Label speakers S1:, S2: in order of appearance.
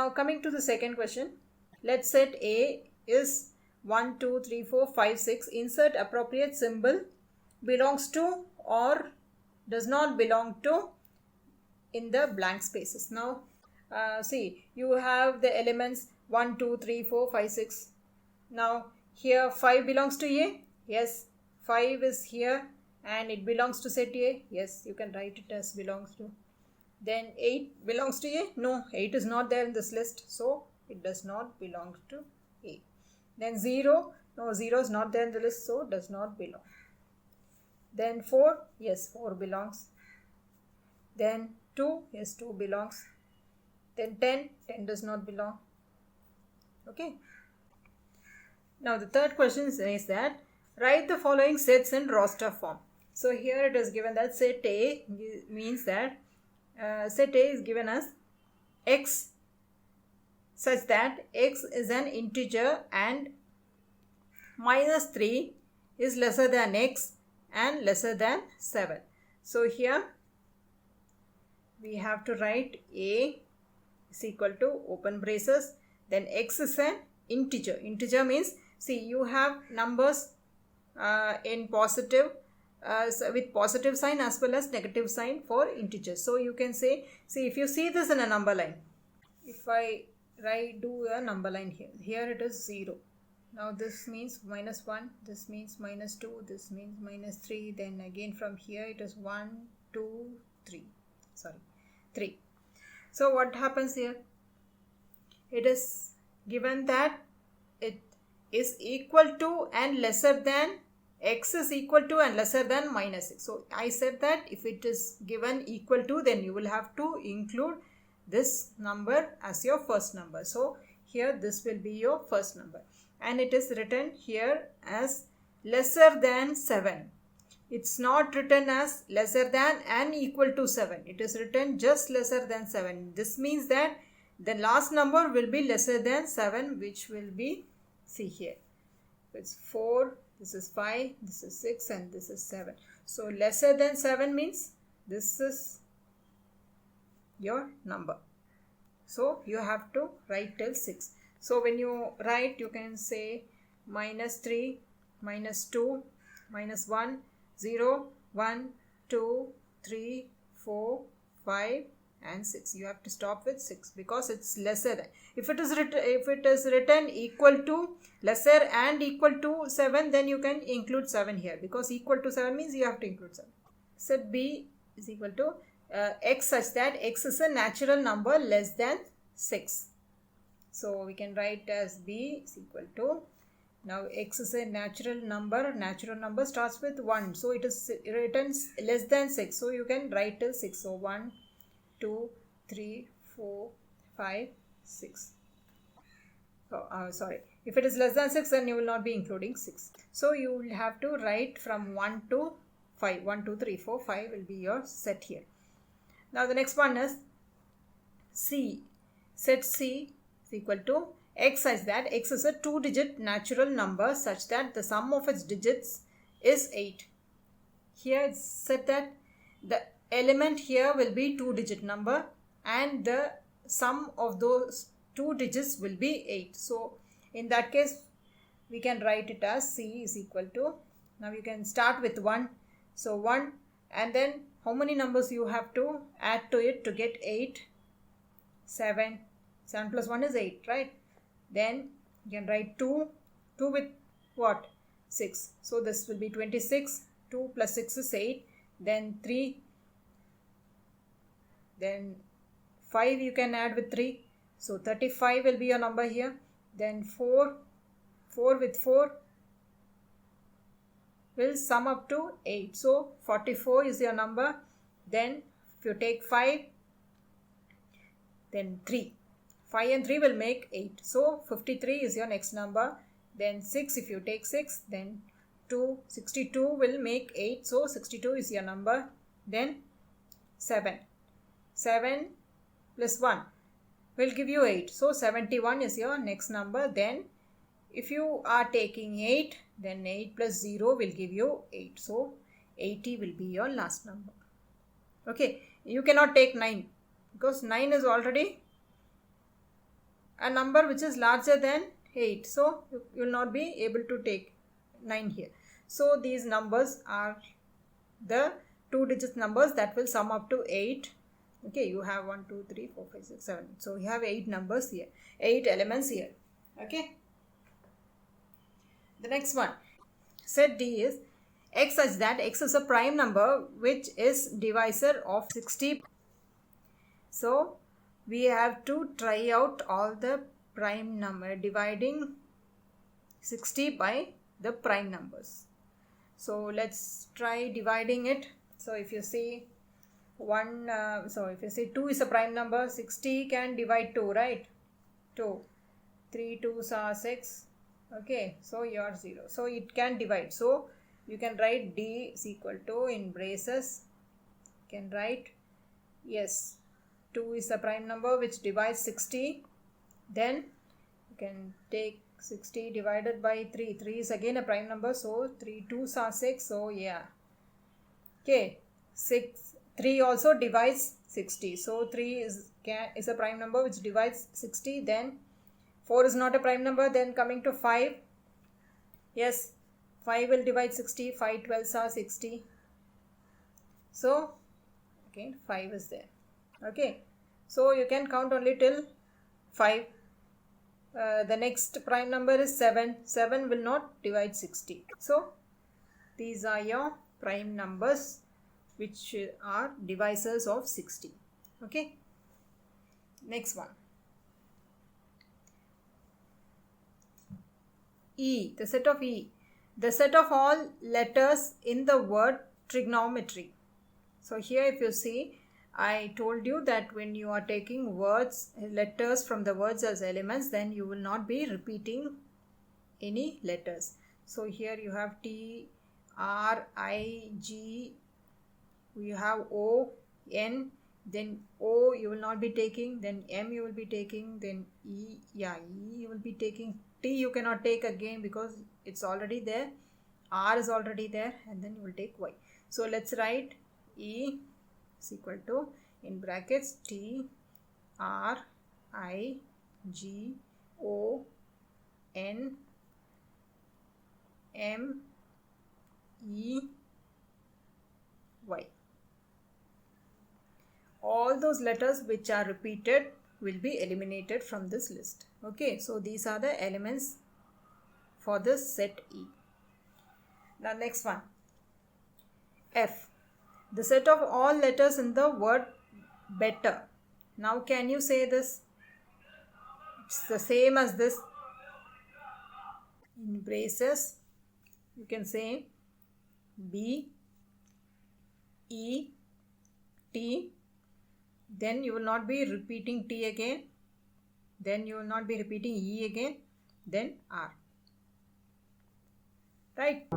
S1: Now coming to the second question. Let set A is 1, 2, 3, 4, 5, 6. Insert appropriate symbol belongs to or does not belong to in the blank spaces. Now see, you have the elements 1, 2, 3, 4, 5, 6. Now here 5 belongs to A. Yes, 5 is here and it belongs to set A. Yes, you can write it as belongs to. Then 8 belongs to A. No, 8 is not there in this list, so it does not belong to A. Then 0. No, 0 is not there in the list, so does not belong. Then 4. Yes, 4 belongs. Then 2. Yes, 2 belongs. Then 10. 10 does not belong. Okay. Now the third question is that write the following sets in roster form. So here it is given that set A means that set A is given as x such that x is an integer and minus 3 is lesser than x and lesser than 7. So here we have to write A is equal to open braces, then x is an integer. Integer means, see, you have numbers in positive with positive sign as well as negative sign for integers. So you can say, see, if you see this in a number line, if I do a number line here it is 0. Now this means minus 1, this means minus 2, this means minus 3, then again from here it is 1, 2, 3. 3. So what happens here? It is given that it is equal to and lesser than, x is equal to and lesser than minus 6. So I said that if it is given equal to, then you will have to include this number as your first number. So here this will be your first number and it is written here as lesser than 7. It's not written as lesser than and equal to 7. It is written just lesser than 7. This means that the last number will be lesser than 7, which will be, see here, it's 4, this is 5, this is 6 and this is 7. So lesser than 7 means this is your number. So you have to write till 6. So when you write, you can say minus 3, minus 2, minus 1, 0, 1, 2, 3, 4, 5 and 6. You have to stop with 6 because it's lesser than. If it is written equal to, lesser and equal to 7, then you can include 7 here because equal to 7 means you have to include 7. Set B is equal to x such that x is a natural number less than 6. So we can write as B is equal to, now x is a natural number starts with 1. So it is written less than 6. So you can write till 6. So 1, 2, 3, 4, 5, 6. Oh, sorry. If it is less than 6, then you will not be including 6. So you will have to write from 1 to 5. 1, 2, 3, 4, 5 will be your set here. Now the next one is C. Set C is equal to x such that x is a 2-digit natural number such that the sum of its digits is 8. Here it's said that the element here will be 2-digit number and the sum of those 2 digits will be 8. So in that case we can write it as C is equal to, now you can start with 1. So 1 and then how many numbers you have to add to it to get 8? 7. 7 plus 1 is 8, right? Then you can write 2. 2 with what? 6. So this will be 26. 2 plus 6 is 8. Then 3. Then 5 you can add with 3. So 35 will be your number here. Then 4. 4 with 4 will sum up to 8. So 44 is your number. Then if you take 5, then 3. 5 and 3 will make 8. So 53 is your next number. Then 6, if you take 6, then 62 will make 8. So 62 is your number. Then 7. 7 plus 1 will give you 8. So 71 is your next number. Then if you are taking 8, then 8 plus 0 will give you 8. So 80 will be your last number. Okay, you cannot take 9 because 9 is already a number which is larger than 8. So you will not be able to take 9 here. So these numbers are the 2-digit numbers that will sum up to 8. Okay, you have 1, 2, 3, 4, 5, 6, 7. So you have 8 numbers here, 8 elements here. Okay. The next one, set D is x such that x is a prime number which is divisor of 60. So we have to try out all the prime number dividing 60 by the prime numbers. So let's try dividing it. So if you see if you say 2 is a prime number, 60 can divide 2, right? 2, 3 2s are 6. Okay, so you are 0. So it can divide. So you can write D is equal to, in braces, you can write, yes, 2 is a prime number which divides 60. Then you can take 60 divided by 3. 3 is again a prime number. So 3 2s are 6. So yeah. Okay, 3 also divides 60. So 3 is a prime number which divides 60. Then 4 is not a prime number. Then coming to 5. Yes, 5 will divide 60. 5 12s are 60. So again 5 is there. Okay, so you can count only till 5. The next prime number is 7. 7 will not divide 60. So these are your prime numbers which are divisors of 60. Okay, next one, E, the set of E, the set of all letters in the word trigonometry. So here if you see, I told you that when you are taking letters from the words as elements, then you will not be repeating any letters. So here you have T, R, I, G, you have O, N, then O you will not be taking, then M you will be taking, then E, E you will be taking, T you cannot take again because it's already there, R is already there, and then you will take Y. So let's write E is equal to, in brackets, T, R, I, G, O, N, M, E, Y. All those letters which are repeated will be eliminated from this list. Okay, so these are the elements for this set E. Now next one, F, the set of all letters in the word better. Now can you say this? It's the same as this. In braces, you can say B, E, T. Then you will not be repeating T again. Then you will not be repeating E again. Then R. Right?